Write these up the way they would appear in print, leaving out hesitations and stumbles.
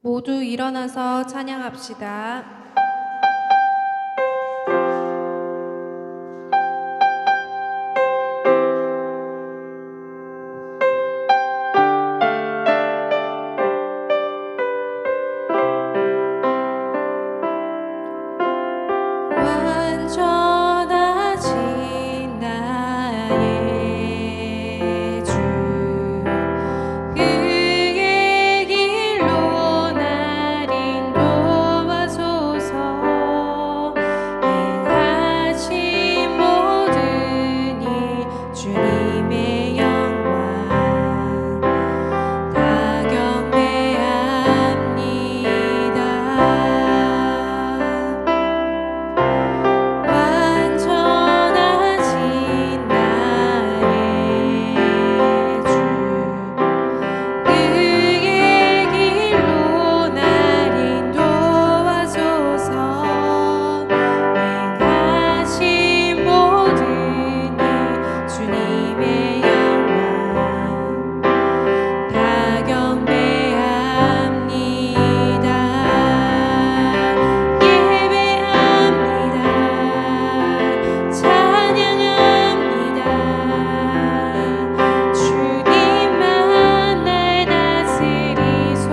모두 일어나서 찬양합시다. 완전하신 나의 주, 그의 길로 날 인도하소서. 행하신 모든 일 주님의 영광 다 경배합니다. 완전하신 나의 주, 그의 길로 날 인도하소서. 행하신 모든 일 주님의 영광 다 경배합니다. 예배합니다. 찬양합니다. 주님만 날 다스리소서.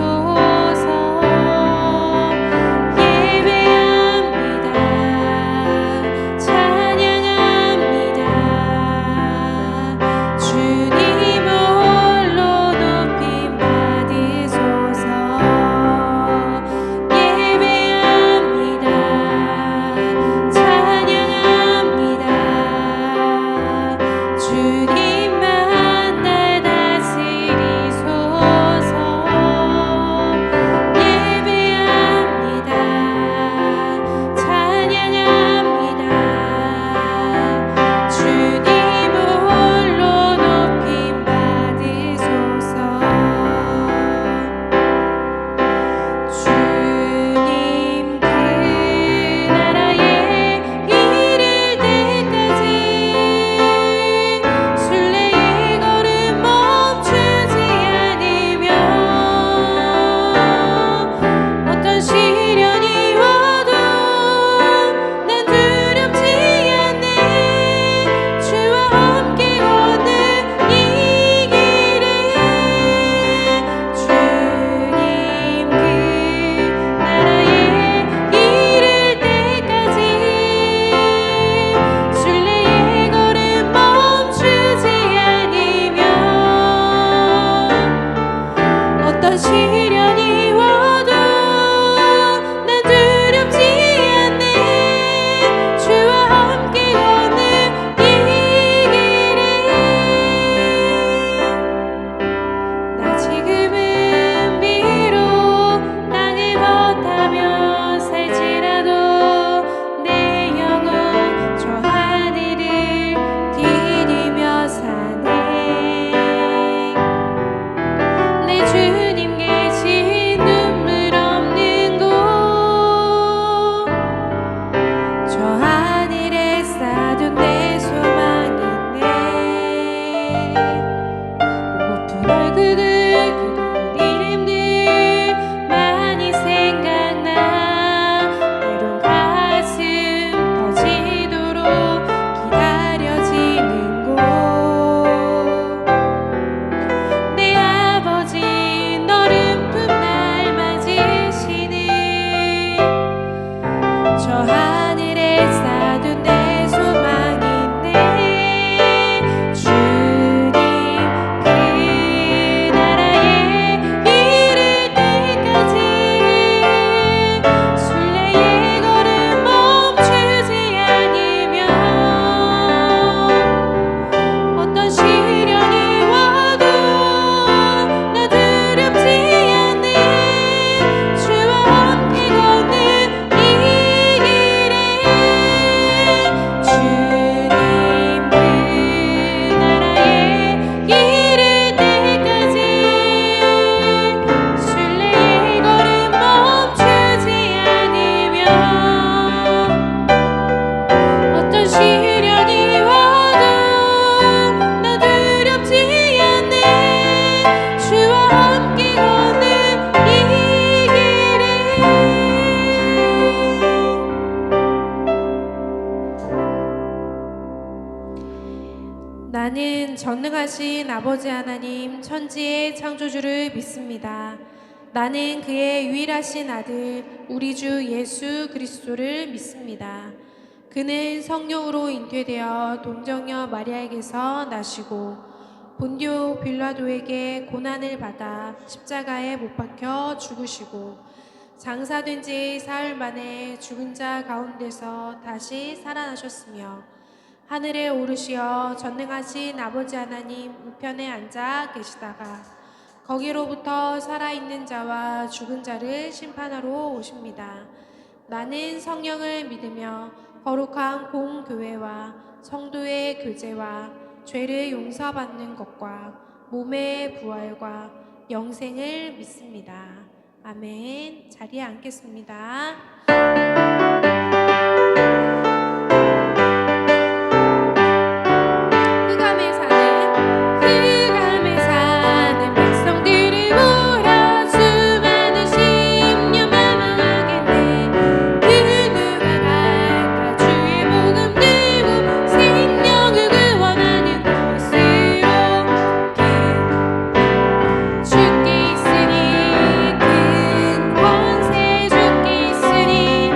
예배합니다. 찬양합니다. 주님 홀로 높임 받으소서. 예배합니다. 찬양합니다. 주님만 날 다스리소서. 예배합니다. 찬양합니다. 주님 홀로 높임 받으소서. 주님 그 나라에 이를 때까지 순례의 걸음 멈추지 않으며 어떤 시련이 와도 난 두렵지 않네. 주와 함께 걷는 이 길을 주님 그 나라에 이를 때까지 순례의 걸음 멈추지 않으며 어떤 시련이 와도 난 두렵지 않네. 주와 함께 걷는 이 길을 나 지금은 비록 땅을 걷다며 살지라도 내 영혼 저 하늘을 디디며 사네. 내 주님 계신 전능하신 아버지 하나님 천지의 창조주를 믿습니다. 나는 그의 유일하신 아들 우리 주 예수 그리스도를 믿습니다. 그는 성령으로 잉태되어 동정녀 마리아에게서 나시고 본디오 빌라도에게 고난을 받아 십자가에 못 박혀 죽으시고 장사된 지 사흘 만에 죽은 자 가운데서 다시 살아나셨으며 하늘에 오르시어 전능하신 아버지 하나님 우편에 앉아 계시다가 거기로부터 살아있는 자와 죽은 자를 심판하러 오십니다. 나는 성령을 믿으며 거룩한 공교회와 성도의 교제와 죄를 용서받는 것과 몸의 부활과 영생을 믿습니다. 아멘. 자리에 앉겠습니다. 흑암에 사는 백성들을 보라 수많은 십년 망망하겠네. 그 누가 갈까 주의 복음 들고 생명을 구원하는 곳으로 주께 있으니 큰 권세 주께 있으니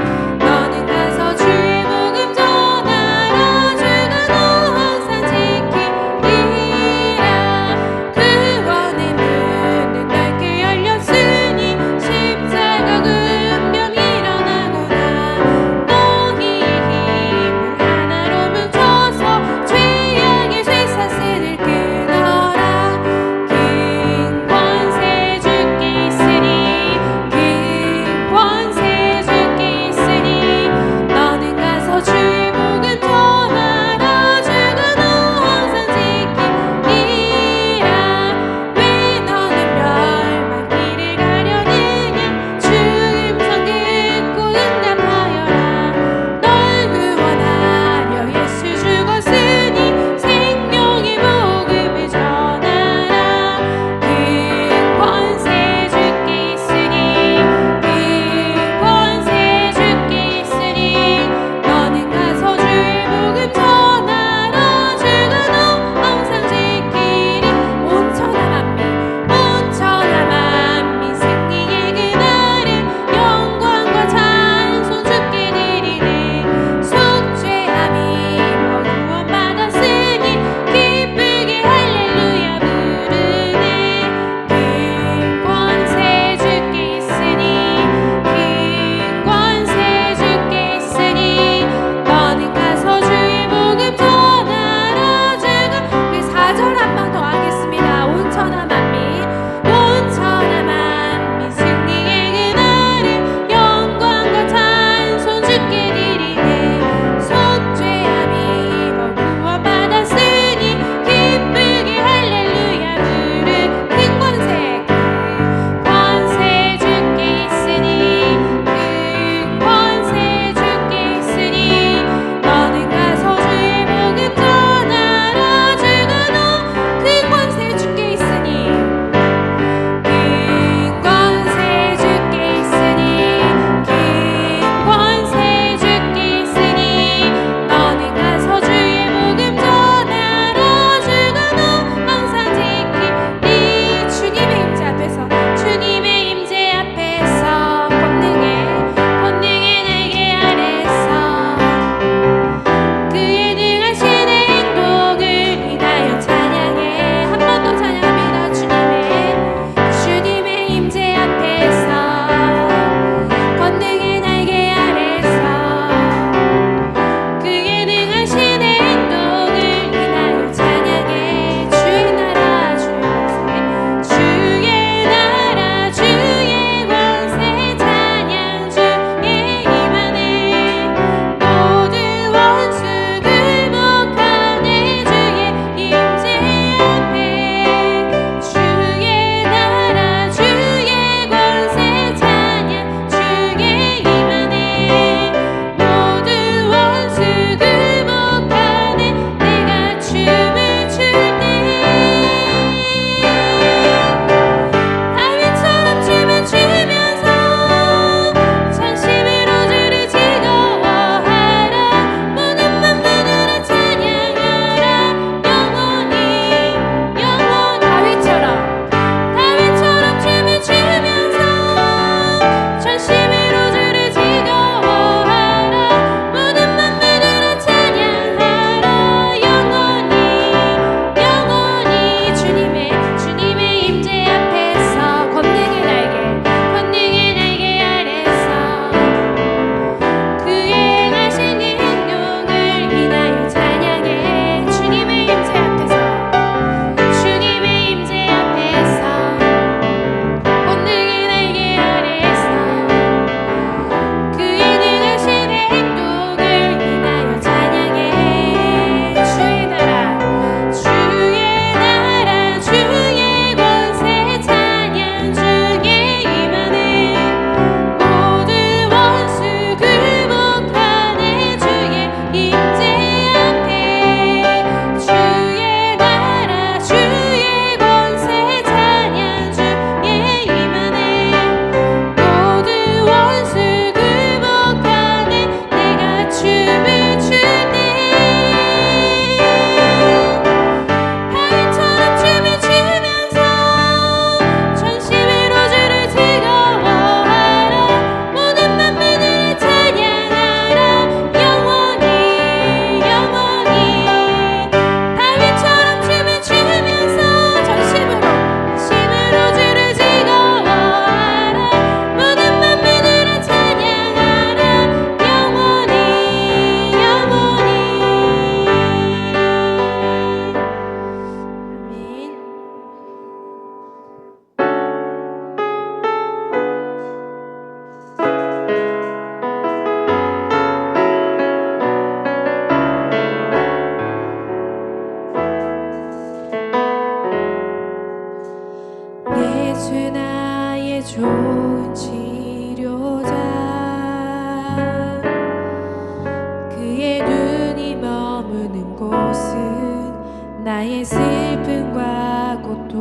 예수 나의 좋은 치료자 그의 눈이 머무는 곳은 나의 슬픔과 고통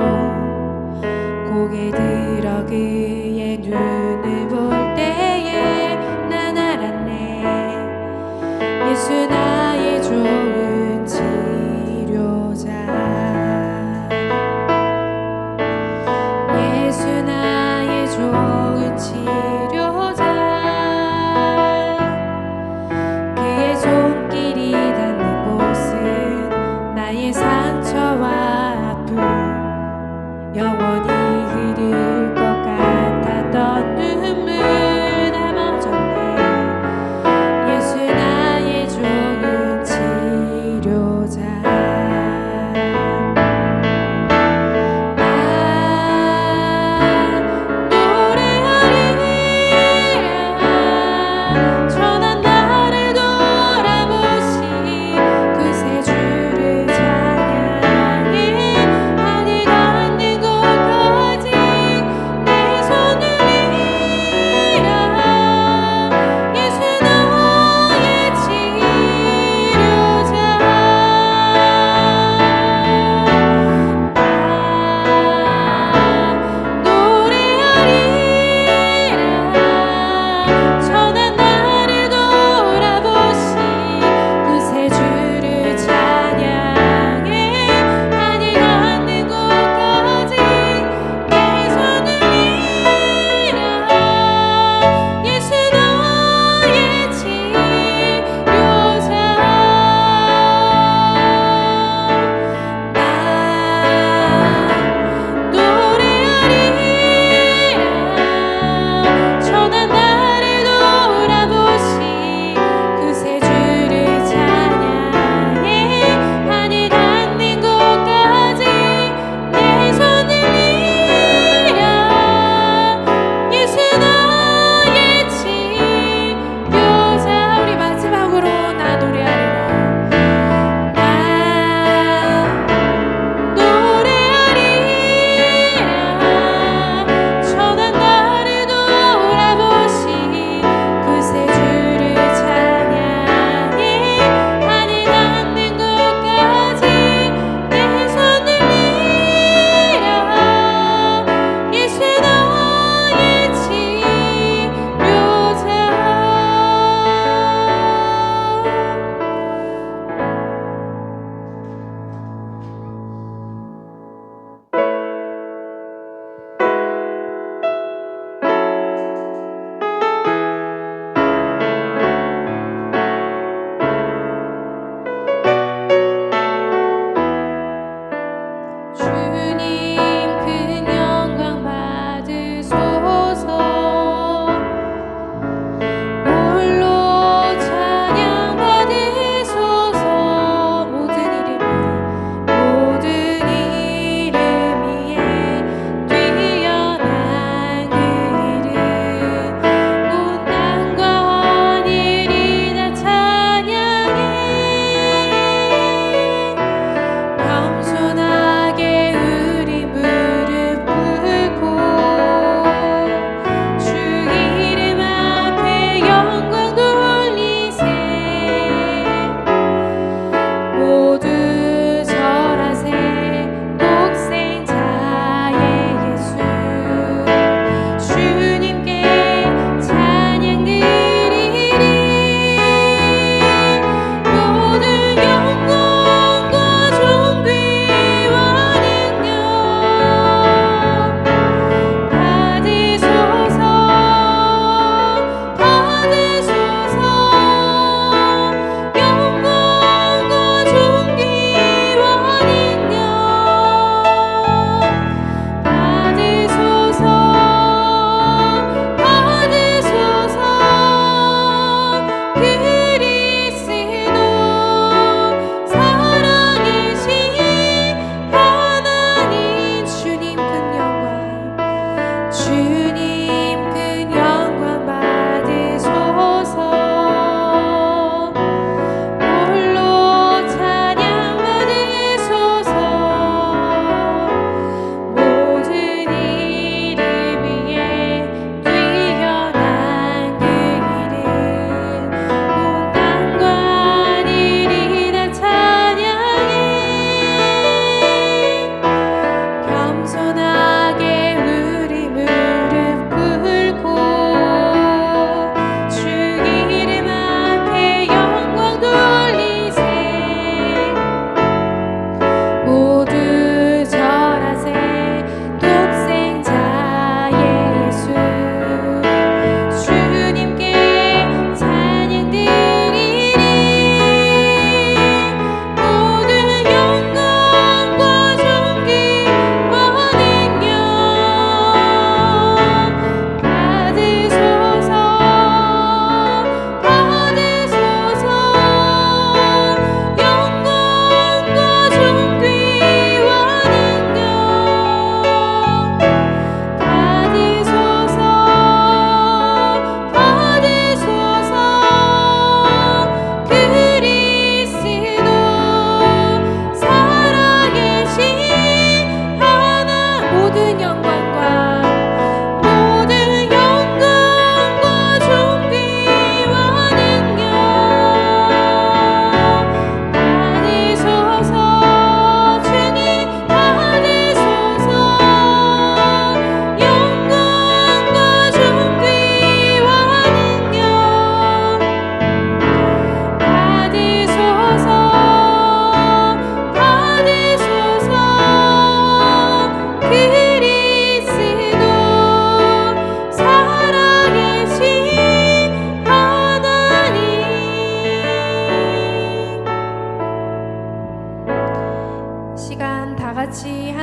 고개 들어 그의 눈을 볼 때에 난 알았네 예수 나의 좋은 치료자 예수 나의 좋은 치료자 그의 손길이 닿는 곳은 나의 상처와 아픔 영원히 흐를 것 같았던 눈물 다 멎었네 예수 나의 좋은 치료자 나 노래하리라 천한 나를 돌아보시 그새 주를 찬양해 하늘 닿는 곳까지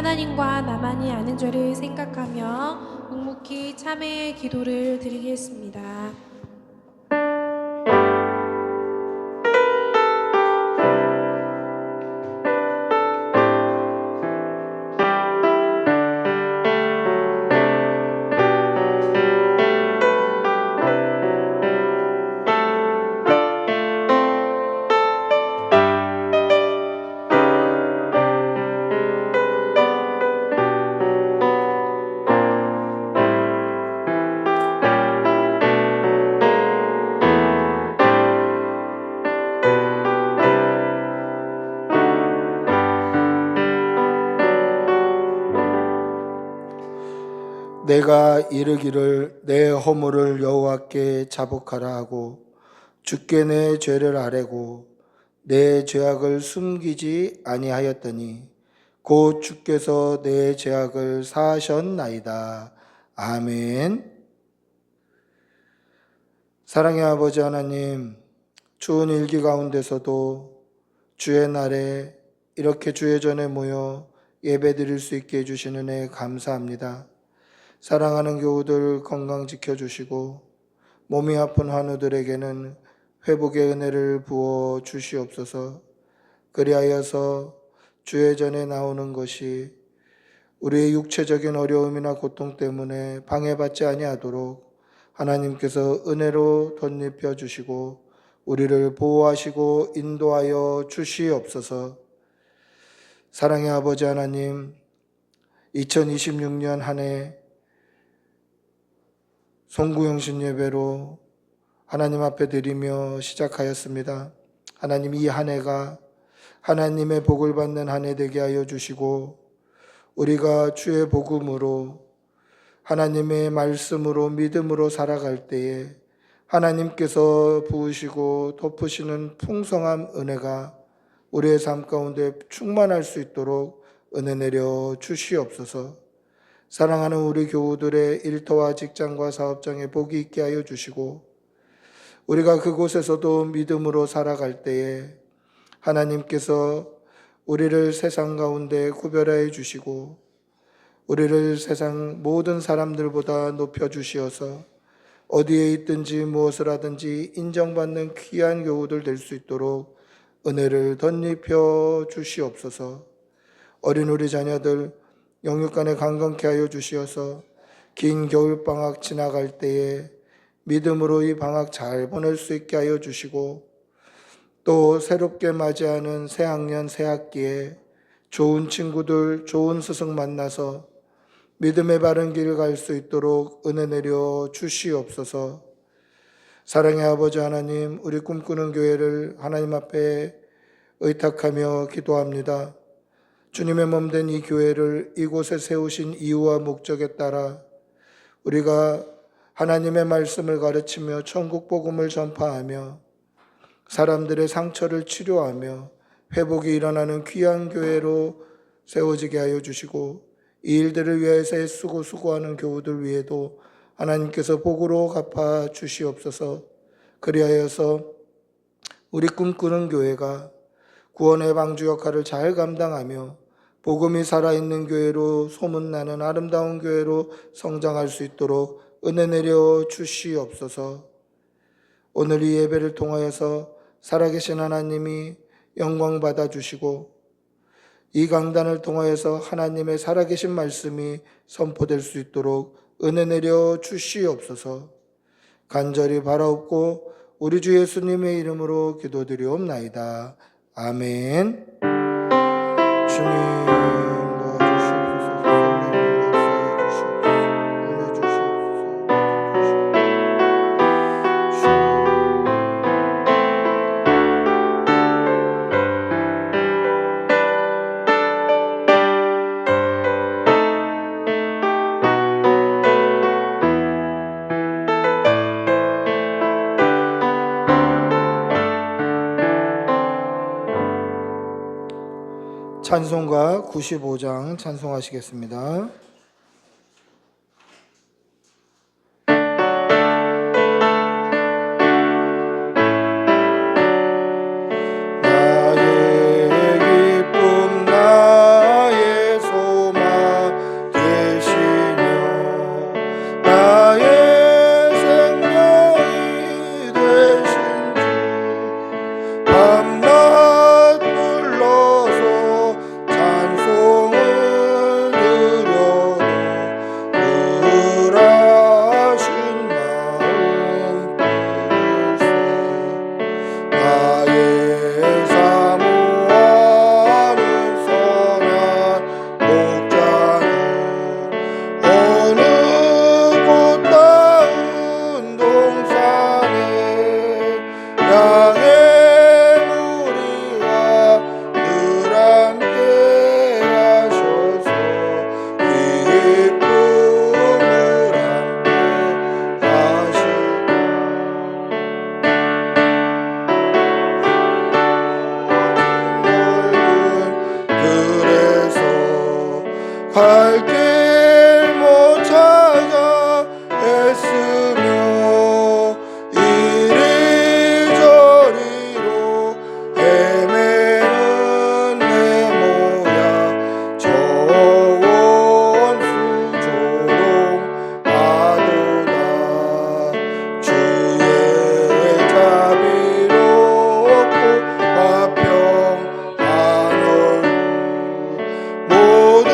하나님과 나만이 아는 죄를 생각하며 묵묵히 참회의 기도를 드리겠습니다. 내가 이르기를 내 허물을 여호와께 자복하라 하고 주께 내 죄를 아뢰고 내 죄악을 숨기지 아니하였더니 곧 주께서 내 죄악을 사하셨나이다. 아멘. 사랑의 아버지 하나님, 추운 일기 가운데서도 주의 날에 이렇게 주의 전에 모여 예배 드릴 수 있게 해주시는 은혜 감사합니다. 사랑하는 교우들 건강 지켜주시고 몸이 아픈 환우들에게는 회복의 은혜를 부어 주시옵소서. 그리하여서 주의 전에 나오는 것이 우리의 육체적인 어려움이나 고통 때문에 방해받지 아니하도록 하나님께서 은혜로 덧입혀 주시고 우리를 보호하시고 인도하여 주시옵소서. 사랑의 아버지 하나님, 2026년 한 해 송구영신 예배로 하나님 앞에 드리며 시작하였습니다. 하나님, 이 한 해가 하나님의 복을 받는 한 해 되게 하여 주시고 우리가 주의 복음으로 하나님의 말씀으로 믿음으로 살아갈 때에 하나님께서 부으시고 덮으시는 풍성한 은혜가 우리의 삶 가운데 충만할 수 있도록 은혜 내려 주시옵소서. 사랑하는 우리 교우들의 일터와 직장과 사업장에 복이 있게 하여 주시고 우리가 그곳에서도 믿음으로 살아갈 때에 하나님께서 우리를 세상 가운데 구별하여 주시고 우리를 세상 모든 사람들보다 높여주시어서 어디에 있든지 무엇을 하든지 인정받는 귀한 교우들 될 수 있도록 은혜를 덧입혀 주시옵소서. 어린 우리 자녀들 영육간에 강건케 하여 주시어서 긴 겨울방학 지나갈 때에 믿음으로 이 방학 잘 보낼 수 있게 하여 주시고 또 새롭게 맞이하는 새학년 새학기에 좋은 친구들 좋은 스승 만나서 믿음의 바른 길을 갈 수 있도록 은혜 내려 주시옵소서. 사랑의 아버지 하나님, 우리 꿈꾸는 교회를 하나님 앞에 의탁하며 기도합니다. 주님의 몸된 이 교회를 이곳에 세우신 이유와 목적에 따라 우리가 하나님의 말씀을 가르치며 천국 복음을 전파하며 사람들의 상처를 치료하며 회복이 일어나는 귀한 교회로 세워지게 하여 주시고 이 일들을 위해서 애쓰고 수고하는 교우들 위에도 하나님께서 복으로 갚아 주시옵소서. 그리하여서 우리 꿈꾸는 교회가 구원의 방주 역할을 잘 감당하며 복음이 살아있는 교회로 소문나는 아름다운 교회로 성장할 수 있도록 은혜 내려 주시옵소서. 오늘 이 예배를 통하여서 살아계신 하나님이 영광 받아 주시고 이 강단을 통하여서 하나님의 살아계신 말씀이 선포될 수 있도록 은혜 내려 주시옵소서. 간절히 바라옵고 우리 주 예수님의 이름으로 기도드리옵나이다. 아멘. 주님 찬송가 95장 찬송하시겠습니다. 나의 기쁨 나의 소망 갈 길 못 찾아 애쓰며 이리저리로 헤매는 내 모양 저 원수조롱 하도다 주의 자비롭고 화평한 얼굴 모든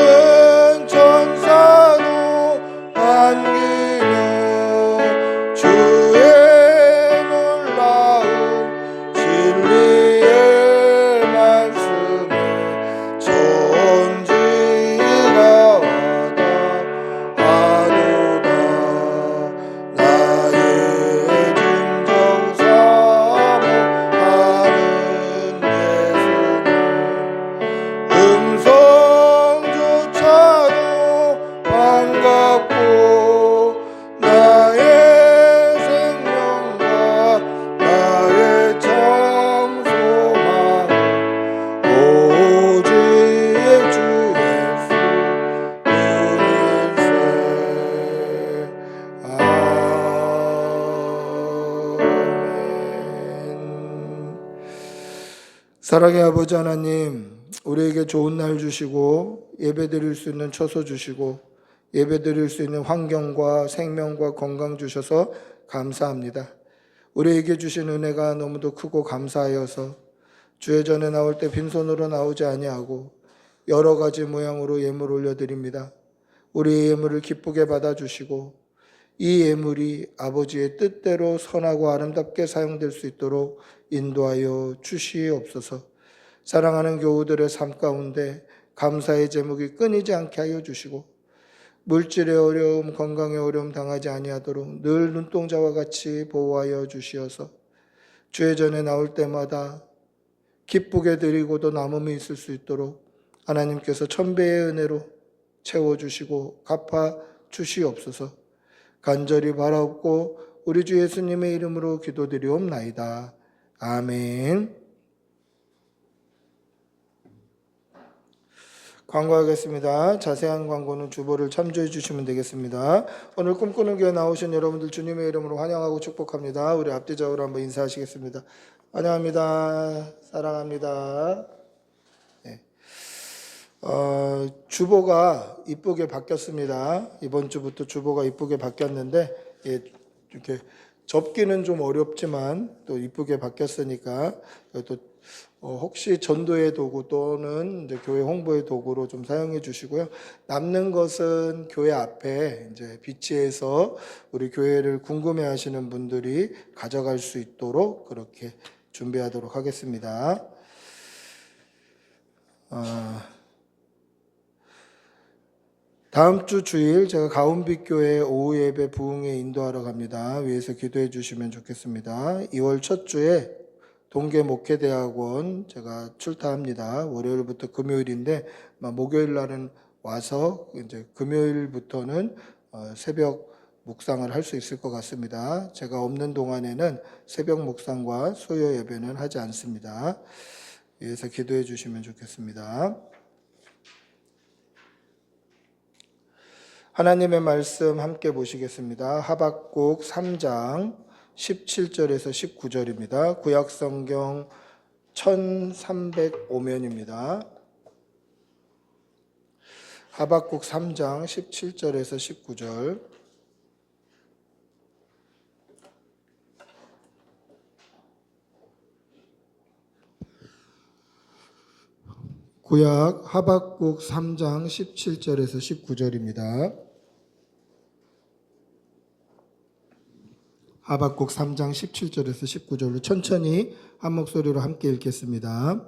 천사도 안기며 주의 놀라운 진리의 말씀에 천지가 와닿아도다 나의 진정 사모하는 예수님 음성조차도 반갑고 나의 생명과 나의 참 소망 오직 주 예수 뿐일세. 아멘. 사랑의 아버지 하나님, 우리에게 좋은 날 주시고 예배 드릴 수 있는 처소 주시고 예배 드릴 수 있는 환경과 생명과 건강 주셔서 감사합니다. 우리에게 주신 은혜가 너무도 크고 감사하여서 주의 전에 나올 때 빈손으로 나오지 아니하고 여러 가지 모양으로 예물 올려드립니다. 우리의 예물을 기쁘게 받아주시고 이 예물이 아버지의 뜻대로 선하고 아름답게 사용될 수 있도록 인도하여 주시옵소서. 사랑하는 교우들의 삶 가운데 감사의 제목이 끊이지 않게 하여 주시고 물질의 어려움, 건강의 어려움 당하지 아니하도록 늘 눈동자와 같이 보호하여 주시어서 주의 전에 나올 때마다 기쁘게 드리고도 남음이 있을 수 있도록 하나님께서 천배의 은혜로 채워주시고 갚아주시옵소서. 간절히 바라옵고 우리 주 예수님의 이름으로 기도드리옵나이다. 아멘. 광고하겠습니다. 자세한 광고는 주보를 참조해 주시면 되겠습니다. 오늘 꿈꾸는 교회 나오신 여러분들 주님의 이름으로 환영하고 축복합니다. 우리 앞뒤적으로 한번 인사하시겠습니다. 환영합니다. 사랑합니다. 네. 주보가 이쁘게 바뀌었습니다. 이번 주부터 주보가 이쁘게 바뀌었는데 이렇게 접기는 좀 어렵지만 또 이쁘게 바뀌었으니까 또 혹시 전도의 도구 또는 이제 교회 홍보의 도구로 좀 사용해 주시고요. 남는 것은 교회 앞에 이제 비치해서 우리 교회를 궁금해하시는 분들이 가져갈 수 있도록 그렇게 준비하도록 하겠습니다. 다음 주 주일 제가 가운빛교회 오후 예배 부흥회 인도하러 갑니다. 위에서 기도해 주시면 좋겠습니다. 2월 첫 주에 동계 목회대학원 제가 출타합니다. 월요일부터 금요일인데 목요일 날은 와서 이제 금요일부터는 새벽 묵상을 할 수 있을 것 같습니다. 제가 없는 동안에는 새벽 묵상과 소요 예배는 하지 않습니다. 위에서 기도해 주시면 좋겠습니다. 하나님의 말씀 함께 보시겠습니다. 하박국 3장 17절에서 19절입니다. 구약성경 1305면입니다. 하박국 3장 17절에서 19절. 구약 하박국 3장 17절에서 19절입니다. 하박국 3장 17절에서 19절로 천천히 한 목소리로 함께 읽겠습니다.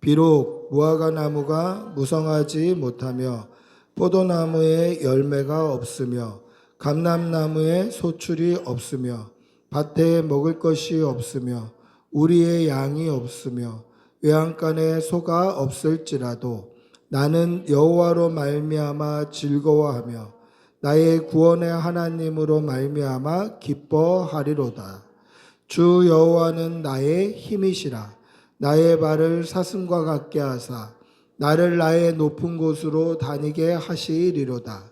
비록 무화과 나무가 무성하지 못하며 포도나무에 열매가 없으며 감람나무에 소출이 없으며 밭에 먹을 것이 없으며 우리의 양이 없으며 외양간에 소가 없을지라도 나는 여호와로 말미암아 즐거워하며 나의 구원의 하나님으로 말미암아 기뻐하리로다. 주 여호와는 나의 힘이시라. 나의 발을 사슴과 같게 하사 나를 나의 높은 곳으로 다니게 하시리로다.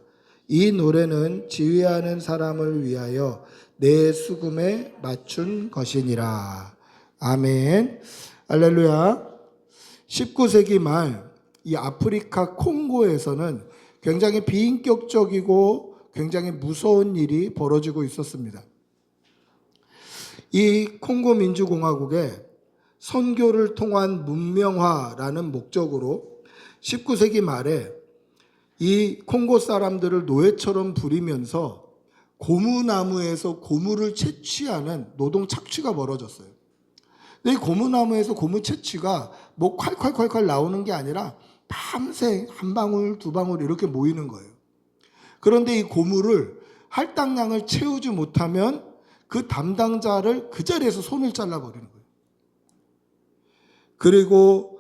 이 노래는 지휘하는 사람을 위하여 내 수금에 맞춘 것이니라. 아멘. 할렐루야. 19세기 말 이 아프리카 콩고에서는 굉장히 비인격적이고 굉장히 무서운 일이 벌어지고 있었습니다. 이 콩고 민주공화국에 선교를 통한 문명화라는 목적으로 19세기 말에 이 콩고 사람들을 노예처럼 부리면서 고무나무에서 고무를 채취하는 노동 착취가 벌어졌어요. 근데 이 고무나무에서 고무 채취가 뭐 콸콸콸콸 나오는 게 아니라 밤새 한 방울 두 방울 이렇게 모이는 거예요. 그런데 이 고무를 할당량을 채우지 못하면 그 담당자를 그 자리에서 손을 잘라버리는 거예요. 그리고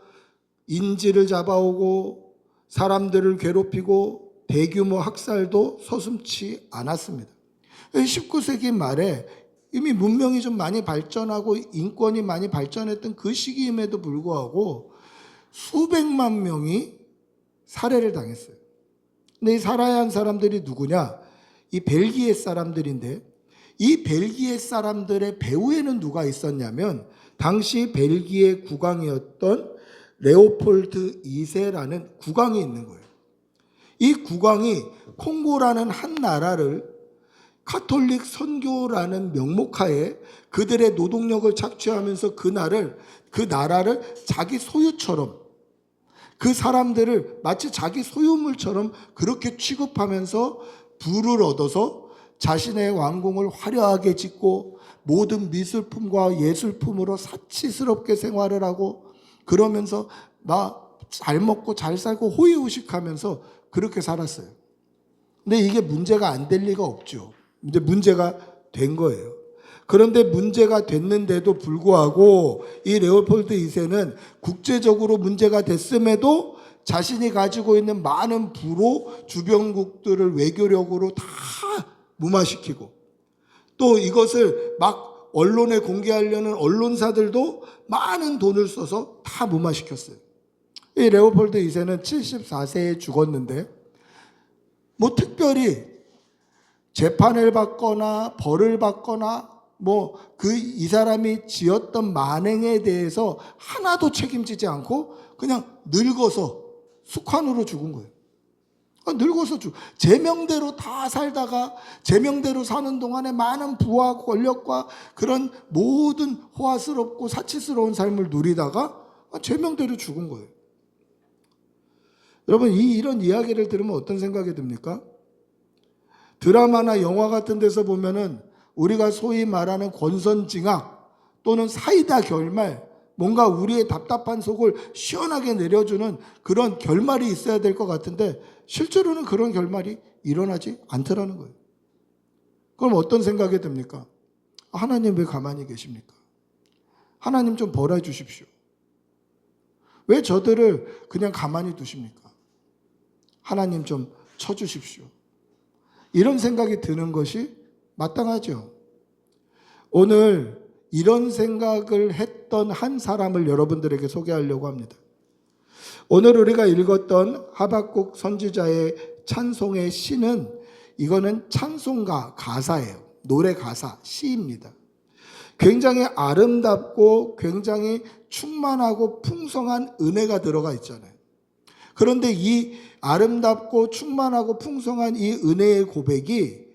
인질을 잡아오고 사람들을 괴롭히고 대규모 학살도 서슴지 않았습니다. 19세기 말에 이미 문명이 좀 많이 발전하고 인권이 많이 발전했던 그 시기임에도 불구하고 수백만 명이 살해를 당했어요. 근데 이 살해한 사람들이 누구냐? 이 벨기에 사람들인데, 이 벨기에 사람들의 배후에는 누가 있었냐면 당시 벨기에 국왕이었던 레오폴드 2세라는 국왕이 있는 거예요. 이 국왕이 콩고라는 한 나라를 카톨릭 선교라는 명목하에 그들의 노동력을 착취하면서 그 나라를 자기 소유처럼, 그 사람들을 마치 자기 소유물처럼 그렇게 취급하면서 부를 얻어서 자신의 왕궁을 화려하게 짓고 모든 미술품과 예술품으로 사치스럽게 생활을 하고, 그러면서 막 잘 먹고 잘 살고 호의호식하면서 그렇게 살았어요. 근데 이게 문제가 안 될 리가 없죠. 이제 문제가 된 거예요. 그런데 문제가 됐는데도 불구하고 이 레오폴드 2세는 국제적으로 문제가 됐음에도 자신이 가지고 있는 많은 부로 주변국들을 외교력으로 다 무마시키고, 또 이것을 막 언론에 공개하려는 언론사들도 많은 돈을 써서 다 무마시켰어요. 이 레오폴드 2세는 74세에 죽었는데 뭐 특별히 재판을 받거나 벌을 받거나 뭐 이 사람이 지었던 만행에 대해서 하나도 책임지지 않고 그냥 늙어서 숙환으로 죽은 거예요. 늙어서 제 명대로 다 살다가 제 명대로 사는 동안에 많은 부와 권력과 그런 모든 호화스럽고 사치스러운 삶을 누리다가 제 명대로 죽은 거예요. 여러분, 이런 이야기를 들으면 어떤 생각이 듭니까? 드라마나 영화 같은 데서 보면은 우리가 소위 말하는 권선징악 또는 사이다 결말, 뭔가 우리의 답답한 속을 시원하게 내려주는 그런 결말이 있어야 될 것 같은데 실제로는 그런 결말이 일어나지 않더라는 거예요. 그럼 어떤 생각이 듭니까? 하나님 왜 가만히 계십니까? 하나님 좀 벌해 주십시오. 왜 저들을 그냥 가만히 두십니까? 하나님 좀 쳐주십시오. 이런 생각이 드는 것이 마땅하죠. 오늘 이런 생각을 했던 한 사람을 여러분들에게 소개하려고 합니다. 오늘 우리가 읽었던 하박국 선지자의 찬송의 시는, 이거는 찬송가 가사예요. 노래 가사, 시입니다. 굉장히 아름답고 굉장히 충만하고 풍성한 은혜가 들어가 있잖아요. 그런데 이 아름답고 충만하고 풍성한 이 은혜의 고백이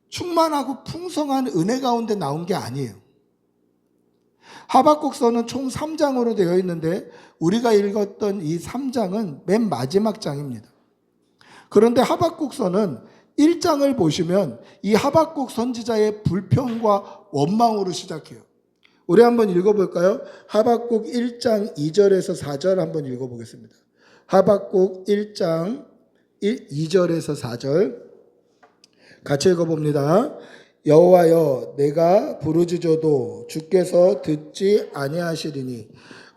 충만하고 풍성한 은혜 가운데 나온 게 아니에요. 하박국서는 총 3장으로 되어 있는데 우리가 읽었던 이 3장은 맨 마지막 장입니다. 그런데 하박국서는 1장을 보시면 이 하박국 선지자의 불평과 원망으로 시작해요. 우리 한번 읽어볼까요? 하박국 1장 2절에서 4절 한번 읽어보겠습니다. 하박국 1장 2절에서 4절 같이 읽어봅니다. 여호와여, 내가 부르짖어도 주께서 듣지 아니하시리니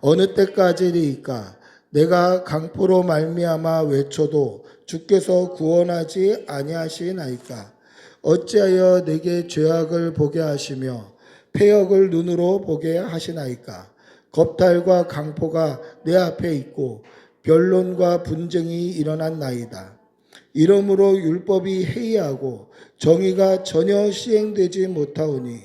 어느 때까지리이까? 내가 강포로 말미암아 외쳐도 주께서 구원하지 아니하시나이까? 어찌하여 내게 죄악을 보게 하시며 패역을 눈으로 보게 하시나이까? 겁탈과 강포가 내 앞에 있고 변론과 분쟁이 일어났나이다. 이러므로 율법이 해이하고 정의가 전혀 시행되지 못하오니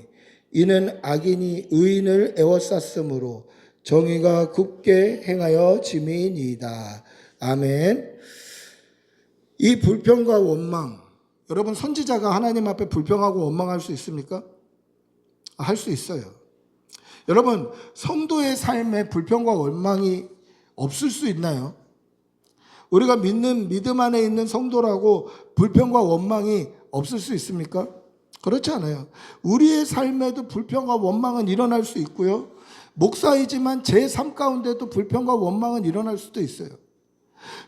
이는 악인이 의인을 애워쌌으므로 정의가 굳게 행하여 짐이니이다. 아멘. 이 불평과 원망, 여러분 선지자가 하나님 앞에 불평하고 원망할 수 있습니까? 할 수 있어요. 여러분 성도의 삶에 불평과 원망이 없을 수 있나요? 우리가 믿는 믿음 안에 있는 성도라고 불평과 원망이 없을 수 있습니까? 그렇지 않아요. 우리의 삶에도 불평과 원망은 일어날 수 있고요. 목사이지만 제 삶 가운데도 불평과 원망은 일어날 수도 있어요.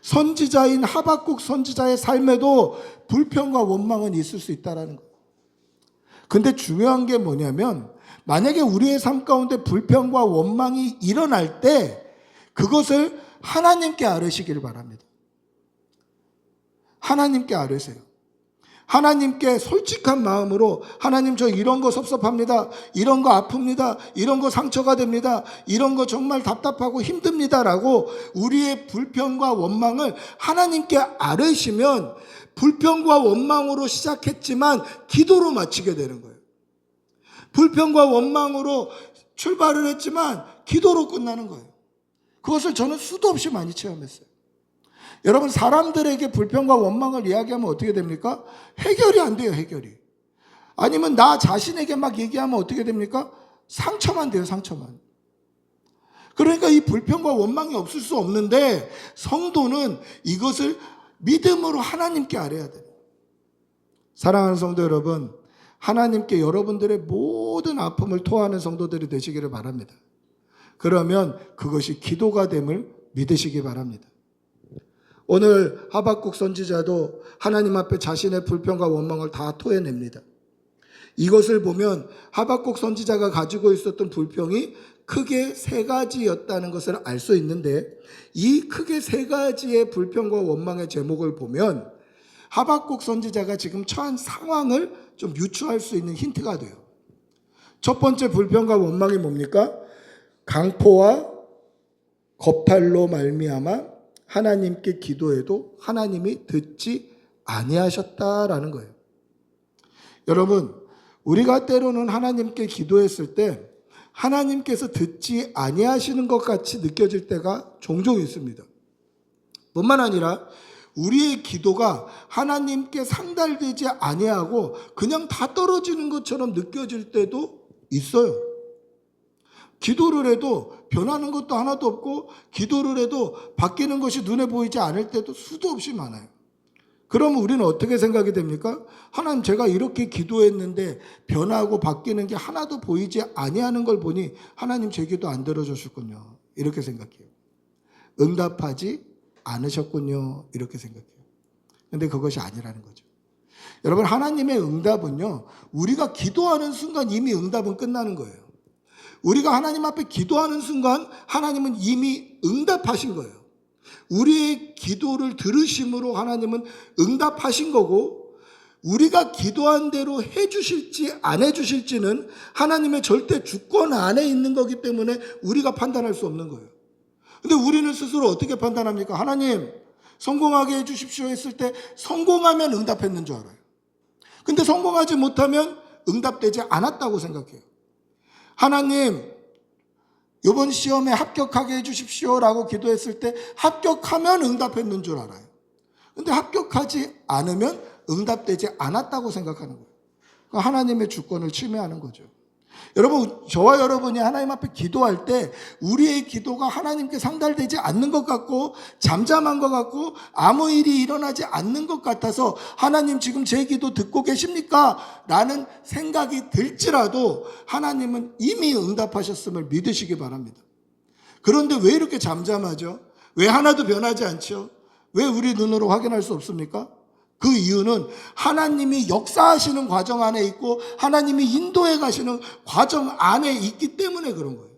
선지자인 하박국 선지자의 삶에도 불평과 원망은 있을 수 있다는 거예요. 근데 중요한 게 뭐냐면 만약에 우리의 삶 가운데 불평과 원망이 일어날 때 그것을 하나님께 아뢰시길 바랍니다. 하나님께 아뢰세요. 하나님께 솔직한 마음으로 하나님 저 이런 거 섭섭합니다. 이런 거 아픕니다. 이런 거 상처가 됩니다. 이런 거 정말 답답하고 힘듭니다. 라고 우리의 불평과 원망을 하나님께 아뢰시면 불평과 원망으로 시작했지만 기도로 마치게 되는 거예요. 불평과 원망으로 출발을 했지만 기도로 끝나는 거예요. 그것을 저는 수도 없이 많이 체험했어요. 여러분 사람들에게 불평과 원망을 이야기하면 어떻게 됩니까? 해결이 안 돼요. 해결이. 아니면 나 자신에게 막 얘기하면 어떻게 됩니까? 상처만 돼요. 상처만. 그러니까 이 불평과 원망이 없을 수 없는데 성도는 이것을 믿음으로 하나님께 아뢰야 돼요. 사랑하는 성도 여러분, 하나님께 여러분들의 모든 아픔을 토하는 성도들이 되시기를 바랍니다. 그러면 그것이 기도가 됨을 믿으시기 바랍니다. 오늘 하박국 선지자도 하나님 앞에 자신의 불평과 원망을 다 토해냅니다. 이것을 보면 하박국 선지자가 가지고 있었던 불평이 크게 세 가지였다는 것을 알 수 있는데 이 크게 세 가지의 불평과 원망의 제목을 보면 하박국 선지자가 지금 처한 상황을 좀 유추할 수 있는 힌트가 돼요. 첫 번째 불평과 원망이 뭡니까? 강포와 거팔로 말미암아 하나님께 기도해도 하나님이 듣지 아니하셨다라는 거예요. 여러분, 우리가 때로는 하나님께 기도했을 때 하나님께서 듣지 아니하시는 것 같이 느껴질 때가 종종 있습니다. 뿐만 아니라 우리의 기도가 하나님께 상달되지 아니하고 그냥 다 떨어지는 것처럼 느껴질 때도 있어요. 기도를 해도 변하는 것도 하나도 없고 기도를 해도 바뀌는 것이 눈에 보이지 않을 때도 수도 없이 많아요. 그러면 우리는 어떻게 생각이 됩니까? 하나님 제가 이렇게 기도했는데 변하고 바뀌는 게 하나도 보이지 아니하는 걸 보니 하나님 제 기도 안 들어주셨군요. 이렇게 생각해요. 응답하지 않으셨군요. 이렇게 생각해요. 근데 그것이 아니라는 거죠. 여러분 하나님의 응답은요. 우리가 기도하는 순간 이미 응답은 끝나는 거예요. 우리가 하나님 앞에 기도하는 순간 하나님은 이미 응답하신 거예요. 우리의 기도를 들으심으로 하나님은 응답하신 거고 우리가 기도한 대로 해주실지 안 해주실지는 하나님의 절대 주권 안에 있는 거기 때문에 우리가 판단할 수 없는 거예요. 근데 우리는 스스로 어떻게 판단합니까? 하나님 성공하게 해주십시오 했을 때 성공하면 응답했는 줄 알아요. 근데 성공하지 못하면 응답되지 않았다고 생각해요. 하나님 이번 시험에 합격하게 해주십시오라고 기도했을 때 합격하면 응답했는 줄 알아요. 근데 합격하지 않으면 응답되지 않았다고 생각하는 거예요. 그러니까 하나님의 주권을 침해하는 거죠. 여러분 저와 여러분이 하나님 앞에 기도할 때 우리의 기도가 하나님께 상달되지 않는 것 같고 잠잠한 것 같고 아무 일이 일어나지 않는 것 같아서 하나님 지금 제 기도 듣고 계십니까? 라는 생각이 들지라도 하나님은 이미 응답하셨음을 믿으시기 바랍니다. 그런데 왜 이렇게 잠잠하죠? 왜 하나도 변하지 않죠? 왜 우리 눈으로 확인할 수 없습니까? 그 이유는 하나님이 역사하시는 과정 안에 있고 하나님이 인도해 가시는 과정 안에 있기 때문에 그런 거예요.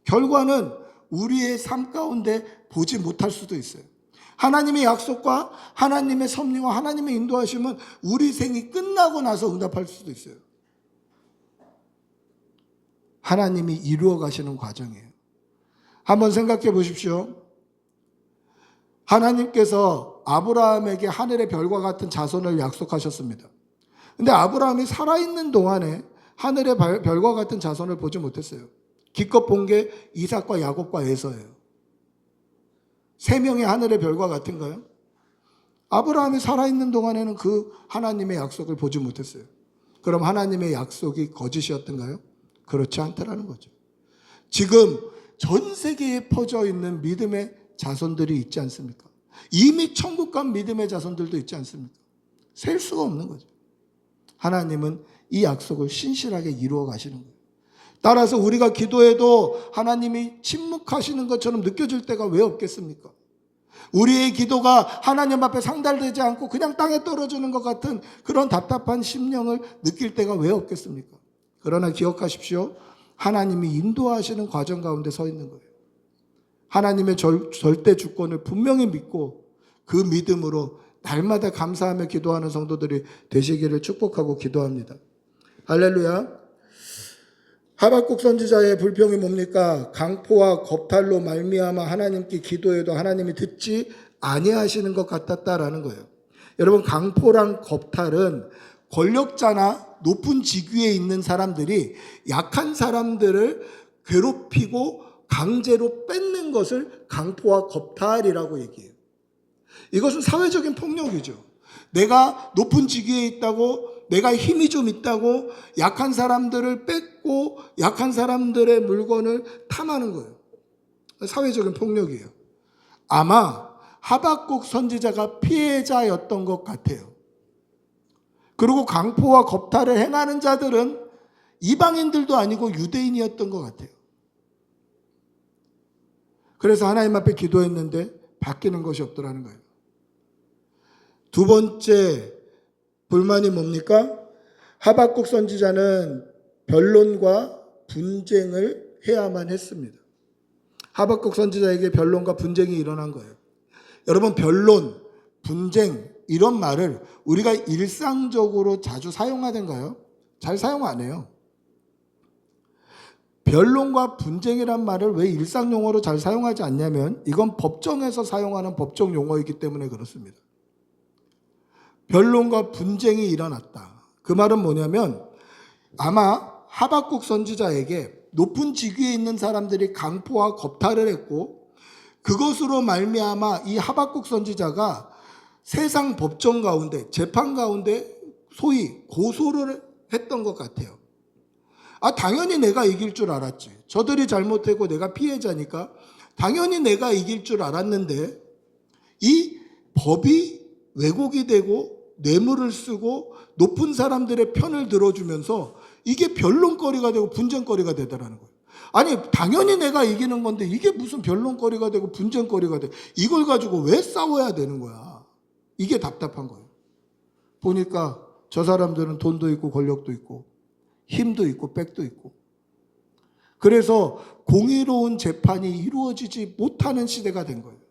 결과는 우리의 삶 가운데 보지 못할 수도 있어요. 하나님의 약속과 하나님의 섭리와 하나님의 인도하심은 우리 생이 끝나고 나서 응답할 수도 있어요. 하나님이 이루어 가시는 과정이에요. 한번 생각해 보십시오. 하나님께서 아브라함에게 하늘의 별과 같은 자손을 약속하셨습니다. 근데 아브라함이 살아있는 동안에 하늘의 별과 같은 자손을 보지 못했어요. 기껏 본 게 이삭과 야곱과 에서예요. 세 명의 하늘의 별과 같은가요? 아브라함이 살아있는 동안에는 그 하나님의 약속을 보지 못했어요. 그럼 하나님의 약속이 거짓이었던가요? 그렇지 않다라는 거죠. 지금 전 세계에 퍼져 있는 믿음의 자손들이 있지 않습니까? 이미 천국 간 믿음의 자손들도 있지 않습니까? 셀 수가 없는 거죠. 하나님은 이 약속을 신실하게 이루어 가시는 거예요. 따라서 우리가 기도해도 하나님이 침묵하시는 것처럼 느껴질 때가 왜 없겠습니까? 우리의 기도가 하나님 앞에 상달되지 않고 그냥 땅에 떨어지는 것 같은 그런 답답한 심령을 느낄 때가 왜 없겠습니까? 그러나 기억하십시오. 하나님이 인도하시는 과정 가운데 서 있는 거예요. 하나님의 절대 주권을 분명히 믿고 그 믿음으로 날마다 감사하며 기도하는 성도들이 되시기를 축복하고 기도합니다. 할렐루야. 하박국 선지자의 불평이 뭡니까? 강포와 겁탈로 말미암아 하나님께 기도해도 하나님이 듣지 아니하시는 것 같았다라는 거예요. 여러분, 강포랑 겁탈은 권력자나 높은 직위에 있는 사람들이 약한 사람들을 괴롭히고 강제로 뺏는 것을 강포와 겁탈이라고 얘기해요. 이것은 사회적인 폭력이죠. 내가 높은 직위에 있다고, 내가 힘이 좀 있다고 약한 사람들을 뺏고 약한 사람들의 물건을 탐하는 거예요. 사회적인 폭력이에요. 아마 하박국 선지자가 피해자였던 것 같아요. 그리고 강포와 겁탈을 행하는 자들은 이방인들도 아니고 유대인이었던 것 같아요. 그래서 하나님 앞에 기도했는데 바뀌는 것이 없더라는 거예요. 두 번째 불만이 뭡니까? 하박국 선지자는 변론과 분쟁을 해야만 했습니다. 하박국 선지자에게 변론과 분쟁이 일어난 거예요. 여러분, 변론, 분쟁 이런 말을 우리가 일상적으로 자주 사용하던가요? 잘 사용 안 해요. 변론과 분쟁이란 말을 왜 일상 용어로 잘 사용하지 않냐면 이건 법정에서 사용하는 법정 용어이기 때문에 그렇습니다. 변론과 분쟁이 일어났다. 그 말은 뭐냐면 아마 하박국 선지자에게 높은 직위에 있는 사람들이 강포와 겁탈을 했고 그것으로 말미암아 이 하박국 선지자가 세상 법정 가운데 재판 가운데 소위 고소를 했던 것 같아요. 당연히 내가 이길 줄 알았지. 저들이 잘못했고 내가 피해자니까 당연히 내가 이길 줄 알았는데 이 법이 왜곡이 되고 뇌물을 쓰고 높은 사람들의 편을 들어주면서 이게 변론거리가 되고 분쟁거리가 되더라는 거예요. 아니, 당연히 내가 이기는 건데 이게 무슨 변론거리가 되고 분쟁거리가 돼. 이걸 가지고 왜 싸워야 되는 거야. 이게 답답한 거예요. 보니까 저 사람들은 돈도 있고 권력도 있고 힘도 있고 백도 있고 그래서 공의로운 재판이 이루어지지 못하는 시대가 된 거예요.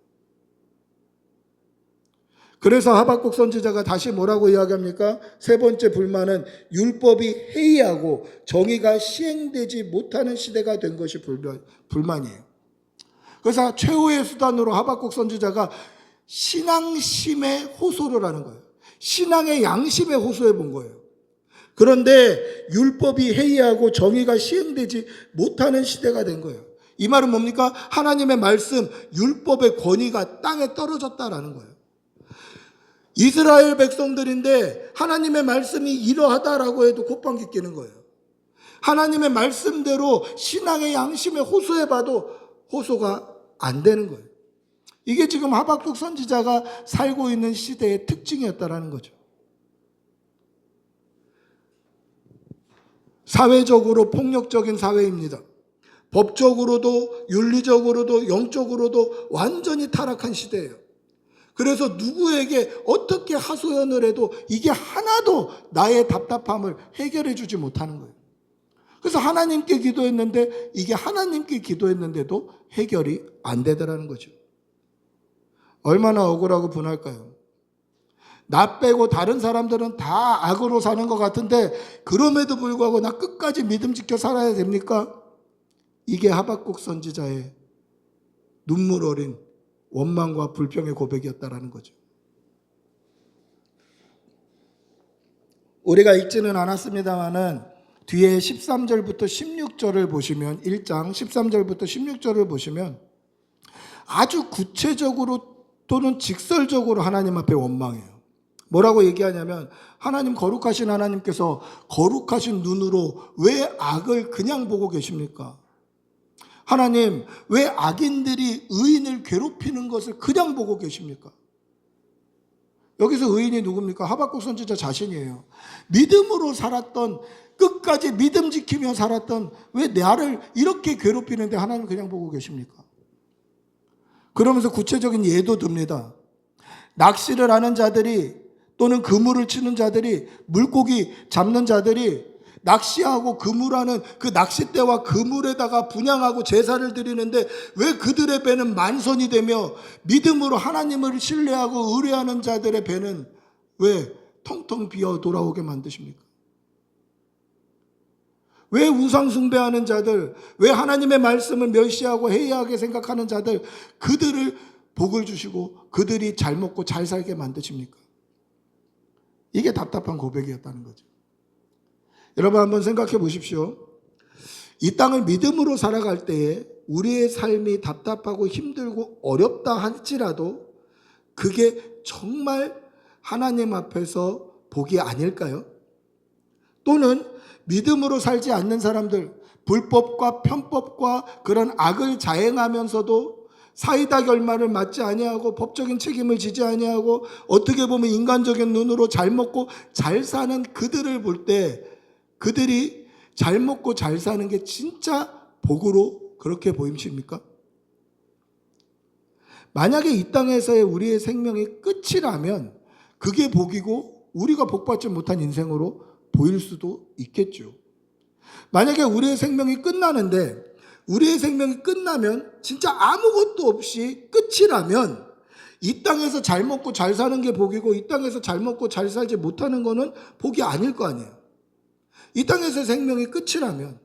그래서 하박국 선지자가 다시 뭐라고 이야기합니까? 세 번째 불만은 율법이 해이하고 정의가 시행되지 못하는 시대가 된 것이 불만이에요. 그래서 최후의 수단으로 하박국 선지자가 신앙심에 호소를 하는 거예요. 신앙의 양심에 호소해 본 거예요. 그런데 율법이 해이하고 정의가 시행되지 못하는 시대가 된 거예요. 이 말은 뭡니까? 하나님의 말씀, 율법의 권위가 땅에 떨어졌다라는 거예요. 이스라엘 백성들인데 하나님의 말씀이 이러하다라고 해도 콧방귀 뀌는 거예요. 하나님의 말씀대로 신앙의 양심에 호소해봐도 호소가 안 되는 거예요. 이게 지금 하박국 선지자가 살고 있는 시대의 특징이었다라는 거죠. 사회적으로 폭력적인 사회입니다. 법적으로도 윤리적으로도 영적으로도 완전히 타락한 시대예요. 그래서 누구에게 어떻게 하소연을 해도 이게 하나도 나의 답답함을 해결해 주지 못하는 거예요. 그래서 하나님께 기도했는데 이게 하나님께 기도했는데도 해결이 안 되더라는 거죠. 얼마나 억울하고 분할까요? 나 빼고 다른 사람들은 다 악으로 사는 것 같은데 그럼에도 불구하고 나 끝까지 믿음 지켜 살아야 됩니까? 이게 하박국 선지자의 눈물 어린 원망과 불평의 고백이었다라는 거죠. 우리가 읽지는 않았습니다만은 뒤에 13절부터 16절을 보시면 1장 13절부터 16절을 보시면 아주 구체적으로 또는 직설적으로 하나님 앞에 원망해요. 뭐라고 얘기하냐면 하나님, 거룩하신 하나님께서 거룩하신 눈으로 왜 악을 그냥 보고 계십니까? 하나님, 왜 악인들이 의인을 괴롭히는 것을 그냥 보고 계십니까? 여기서 의인이 누굽니까? 하박국 선지자 자신이에요. 믿음으로 살았던, 끝까지 믿음 지키며 살았던, 왜 나를 이렇게 괴롭히는데 하나님 그냥 보고 계십니까? 그러면서 구체적인 예도 듭니다. 낚시를 하는 자들이 또는 그물을 치는 자들이, 물고기 잡는 자들이 낚시하고 그물하는 그 낚싯대와 그물에다가 분향하고 제사를 드리는데 왜 그들의 배는 만선이 되며 믿음으로 하나님을 신뢰하고 의뢰하는 자들의 배는 왜 텅텅 비어 돌아오게 만드십니까? 왜 우상 숭배하는 자들, 왜 하나님의 말씀을 멸시하고 해이하게 생각하는 자들, 그들을 복을 주시고 그들이 잘 먹고 잘 살게 만드십니까? 이게 답답한 고백이었다는 거죠. 여러분 한번 생각해 보십시오. 이 땅을 믿음으로 살아갈 때에 우리의 삶이 답답하고 힘들고 어렵다 할지라도 그게 정말 하나님 앞에서 복이 아닐까요? 또는 믿음으로 살지 않는 사람들, 불법과 편법과 그런 악을 자행하면서도 사이다 결말을 맞지 아니하고 법적인 책임을 지지 아니하고 어떻게 보면 인간적인 눈으로 잘 먹고 잘 사는 그들을 볼 때 그들이 잘 먹고 잘 사는 게 진짜 복으로 그렇게 보이십니까? 만약에 이 땅에서의 우리의 생명이 끝이라면 그게 복이고 우리가 복받지 못한 인생으로 보일 수도 있겠죠. 만약에 우리의 생명이 끝나는데 우리의 생명이 끝나면 진짜 아무것도 없이 끝이라면 이 땅에서 잘 먹고 잘 사는 게 복이고 이 땅에서 잘 먹고 잘 살지 못하는 거는 복이 아닐 거 아니에요. 이 땅에서 생명이 끝이라면,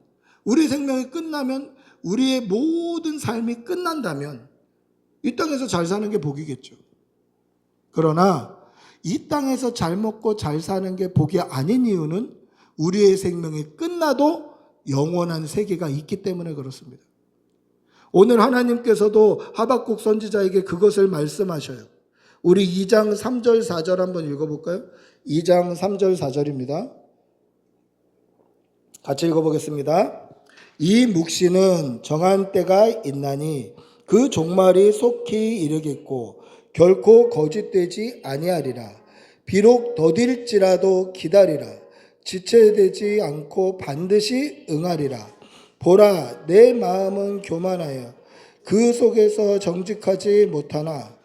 우리 생명이 끝나면, 우리의 모든 삶이 끝난다면 이 땅에서 잘 사는 게 복이겠죠. 그러나 이 땅에서 잘 먹고 잘 사는 게 복이 아닌 이유는 우리의 생명이 끝나도 영원한 세계가 있기 때문에 그렇습니다. 오늘 하나님께서도 하박국 선지자에게 그것을 말씀하셔요. 우리 2장 3절 4절 한번 읽어볼까요? 2장 3절 4절입니다. 같이 읽어보겠습니다. 이 묵시는 정한 때가 있나니 그 종말이 속히 이르겠고 결코 거짓되지 아니하리라. 비록 더딜지라도 기다리라. 지체되지 않고 반드시 응하리라. 보라, 내 마음은 교만하여 그 속에서 정직하지 못하나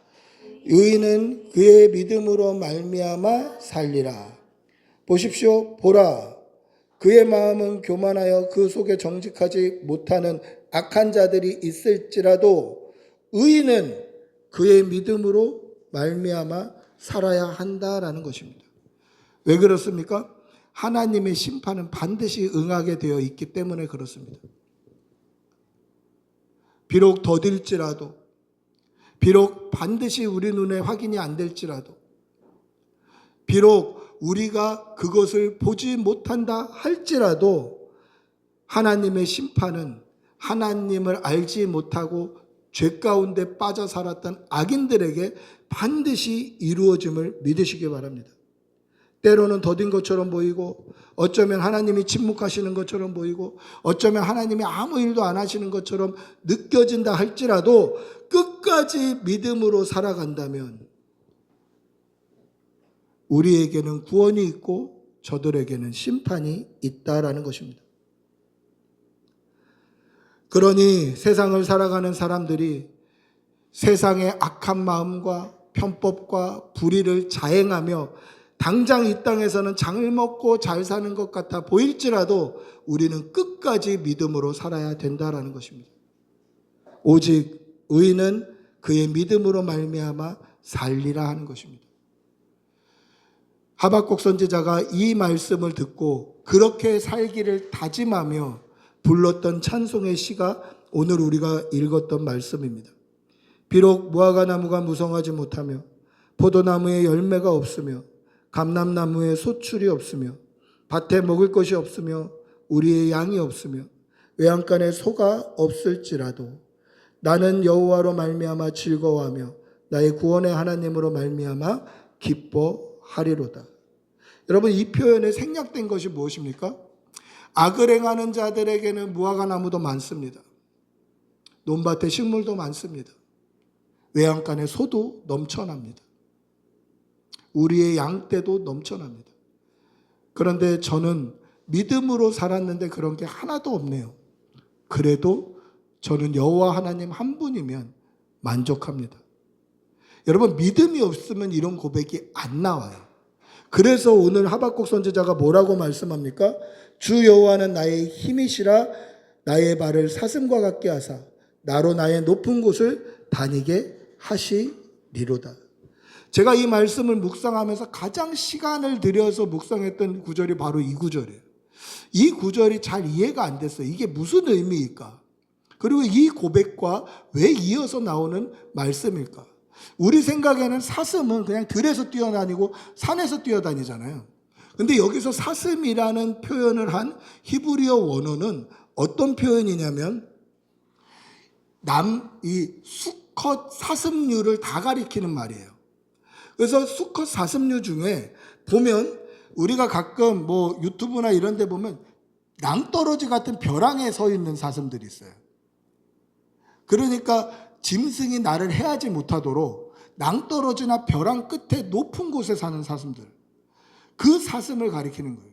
의인은 그의 믿음으로 말미암아 살리라. 보십시오. 보라, 그의 마음은 교만하여 그 속에 정직하지 못하는 악한 자들이 있을지라도 의인은 그의 믿음으로 말미암아 살아야 한다라는 것입니다. 왜 그렇습니까? 하나님의 심판은 반드시 응하게 되어 있기 때문에 그렇습니다. 비록 더딜지라도, 비록 반드시 우리 눈에 확인이 안 될지라도, 비록 우리가 그것을 보지 못한다 할지라도 하나님의 심판은 하나님을 알지 못하고 죄 가운데 빠져 살았던 악인들에게 반드시 이루어짐을 믿으시기 바랍니다. 때로는 더딘 것처럼 보이고 어쩌면 하나님이 침묵하시는 것처럼 보이고 어쩌면 하나님이 아무 일도 안 하시는 것처럼 느껴진다 할지라도 끝까지 믿음으로 살아간다면 우리에게는 구원이 있고 저들에게는 심판이 있다라는 것입니다. 그러니 세상을 살아가는 사람들이 세상의 악한 마음과 편법과 불의를 자행하며 당장 이 땅에서는 잘 먹고 잘 사는 것 같아 보일지라도 우리는 끝까지 믿음으로 살아야 된다라는 것입니다. 오직 의인은 그의 믿음으로 말미암아 살리라 하는 것입니다. 하박국 선지자가 이 말씀을 듣고 그렇게 살기를 다짐하며 불렀던 찬송의 시가 오늘 우리가 읽었던 말씀입니다. 비록 무화과 나무가 무성하지 못하며 포도나무에 열매가 없으며 감람나무에 소출이 없으며 밭에 먹을 것이 없으며 우리의 양이 없으며 외양간에 소가 없을지라도 나는 여호와로 말미암아 즐거워하며 나의 구원의 하나님으로 말미암아 기뻐하리로다. 여러분, 이 표현에 생략된 것이 무엇입니까? 악을 행하는 자들에게는 무화과 나무도 많습니다. 논밭에 식물도 많습니다. 외양간에 소도 넘쳐납니다. 우리의 양떼도 넘쳐납니다. 그런데 저는 믿음으로 살았는데 그런 게 하나도 없네요. 그래도 저는 여호와 하나님 한 분이면 만족합니다. 여러분, 믿음이 없으면 이런 고백이 안 나와요. 그래서 오늘 하박국 선지자가 뭐라고 말씀합니까? 주 여호와는 나의 힘이시라 나의 발을 사슴과 같게 하사 나로 나의 높은 곳을 다니게 하시리로다. 제가 이 말씀을 묵상하면서 가장 시간을 들여서 묵상했던 구절이 바로 이 구절이에요. 이 구절이 잘 이해가 안 됐어요. 이게 무슨 의미일까? 그리고 이 고백과 왜 이어서 나오는 말씀일까? 우리 생각에는 사슴은 그냥 들에서 뛰어다니고 산에서 뛰어다니잖아요. 근데 여기서 사슴이라는 표현을 한 히브리어 원어는 어떤 표현이냐면 이 수컷 사슴류를 다 가리키는 말이에요. 그래서 수컷 사슴류 중에 보면 우리가 가끔 뭐 유튜브나 이런 데 보면 낭떠러지 같은 벼랑에 서 있는 사슴들이 있어요. 그러니까 짐승이 나를 해하지 못하도록 낭떠러지나 벼랑 끝에 높은 곳에 사는 사슴들, 그 사슴을 가리키는 거예요.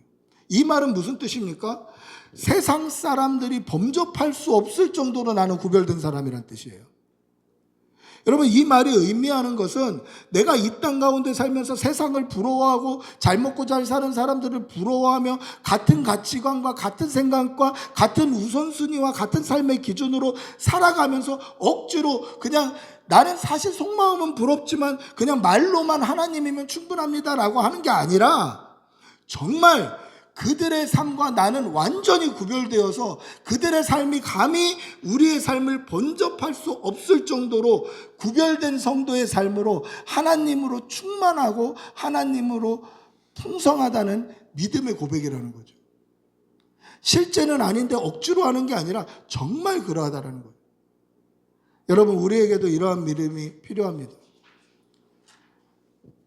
이 말은 무슨 뜻입니까? 세상 사람들이 범접할 수 없을 정도로 나는 구별된 사람이란 뜻이에요. 여러분, 이 말이 의미하는 것은 내가 이 땅 가운데 살면서 세상을 부러워하고 잘 먹고 잘 사는 사람들을 부러워하며 같은 가치관과 같은 생각과 같은 우선순위와 같은 삶의 기준으로 살아가면서 억지로 그냥 나는 사실 속마음은 부럽지만 그냥 말로만 하나님이면 충분합니다라고 하는 게 아니라 정말 그들의 삶과 나는 완전히 구별되어서 그들의 삶이 감히 우리의 삶을 번접할 수 없을 정도로 구별된 성도의 삶으로 하나님으로 충만하고 하나님으로 풍성하다는 믿음의 고백이라는 거죠. 실제는 아닌데 억지로 하는 게 아니라 정말 그러하다는 거예요. 여러분, 우리에게도 이러한 믿음이 필요합니다.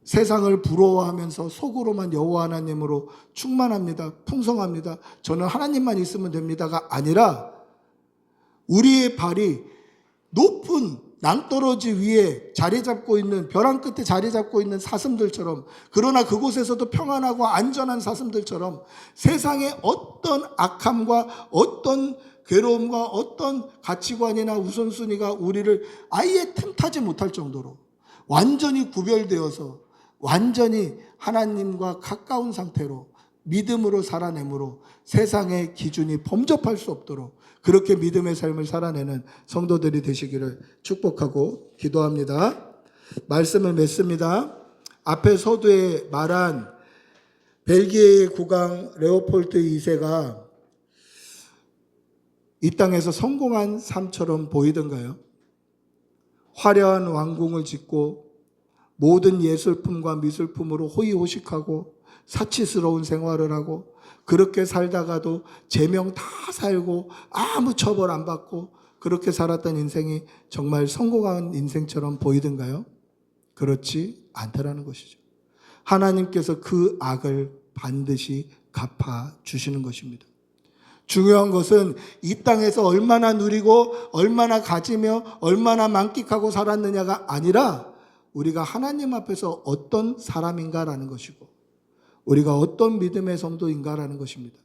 세상을 부러워하면서 속으로만 여호와 하나님으로 충만합니다. 풍성합니다. 저는 하나님만 있으면 됩니다가 아니라 우리의 발이 높은 낭떠러지 위에 자리 잡고 있는 벼랑 끝에 자리 잡고 있는 사슴들처럼, 그러나 그곳에서도 평안하고 안전한 사슴들처럼 세상의 어떤 악함과 어떤 괴로움과 어떤 가치관이나 우선순위가 우리를 아예 틈타지 못할 정도로 완전히 구별되어서 완전히 하나님과 가까운 상태로 믿음으로 살아내므로 세상의 기준이 범접할 수 없도록 그렇게 믿음의 삶을 살아내는 성도들이 되시기를 축복하고 기도합니다. 말씀을 맺습니다. 앞에 서두에 말한 벨기에의 국왕 레오폴드 2세가 이 땅에서 성공한 삶처럼 보이던가요? 화려한 왕궁을 짓고 모든 예술품과 미술품으로 호의호식하고 사치스러운 생활을 하고 그렇게 살다가도 제명 다 살고 아무 처벌 안 받고 그렇게 살았던 인생이 정말 성공한 인생처럼 보이던가요? 그렇지 않다라는 것이죠. 하나님께서 그 악을 반드시 갚아주시는 것입니다. 중요한 것은 이 땅에서 얼마나 누리고 얼마나 가지며 얼마나 만끽하고 살았느냐가 아니라 우리가 하나님 앞에서 어떤 사람인가라는 것이고 우리가 어떤 믿음의 성도인가라는 것입니다.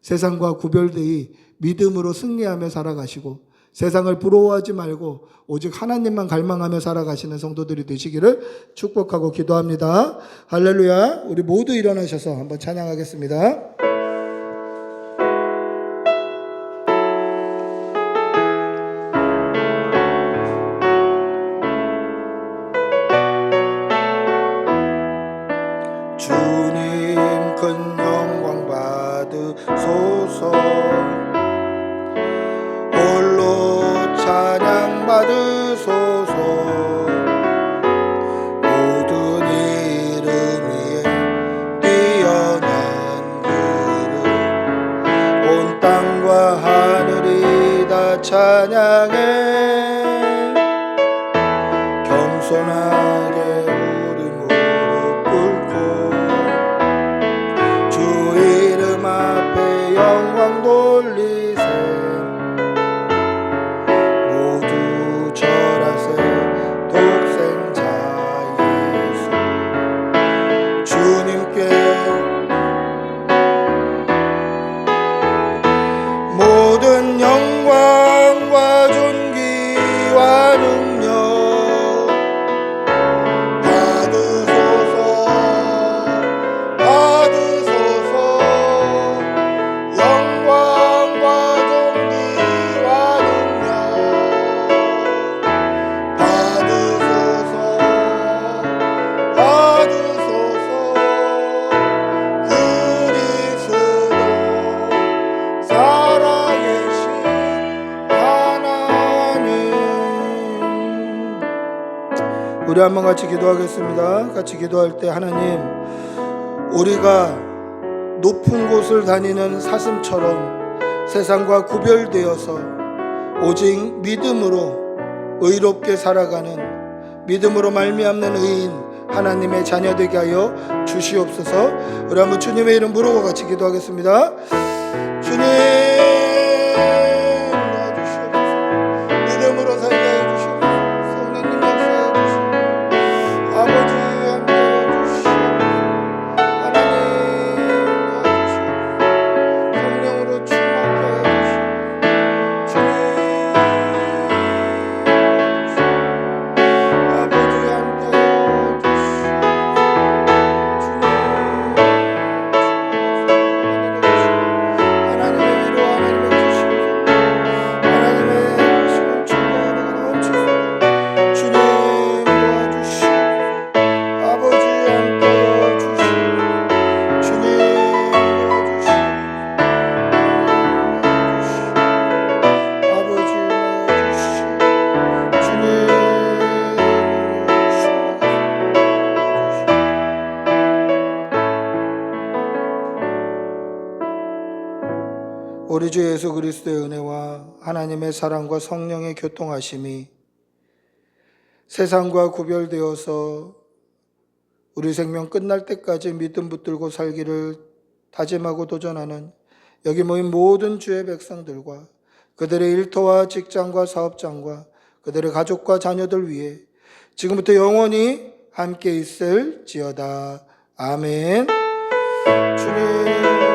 세상과 구별되이 믿음으로 승리하며 살아가시고 세상을 부러워하지 말고 오직 하나님만 갈망하며 살아가시는 성도들이 되시기를 축복하고 기도합니다. 할렐루야. 우리 모두 일어나셔서 한번 찬양하겠습니다. 주님 큰 영광 받으소서. 홀로 찬양 받으소서. 우리 한번 같이 기도하겠습니다. 같이 기도할 때 하나님, 우리가 높은 곳을 다니는 사슴처럼 세상과 구별되어서 오직 믿음으로 의롭게 살아가는, 믿음으로 말미암는 의인 하나님의 자녀 되게 하여 주시옵소서. 우리 한번 주님의 이름 부르고 같이 기도하겠습니다. 주님 도와주시옵소서. 믿음으로 살게 해 주시옵소서. 성령님 역사해 주시옵소서. 아버지 함께해 주시옵소서. 하나님 도와주시옵소서. 성령으로 충만케 해 주시옵소서. 주님 아버지 함께해 주시옵소서. 하나님의 위로, 하나님의 주시옵소서. 하나님의 하시는 충만하게 넘치소서. 주님 도와주시옵소서. 아버지 함께하여 주시옵소서. 주님 도와주시옵소서. 아버지 도와주시옵소서. 주님 우리 주 예수 그리스도의 은혜와 하나님의 사랑과 성령의 교통하심이 세상과 구별되어서 우리 생명 끝날 때까지 믿음 붙들고 살기를 다짐하고 도전하는 여기 모인 모든 주의 백성들과 그들의 일터와 직장과 사업장과 그들의 가족과 자녀들 위해 지금부터 영원히 함께 있을지어다. 아멘. 주님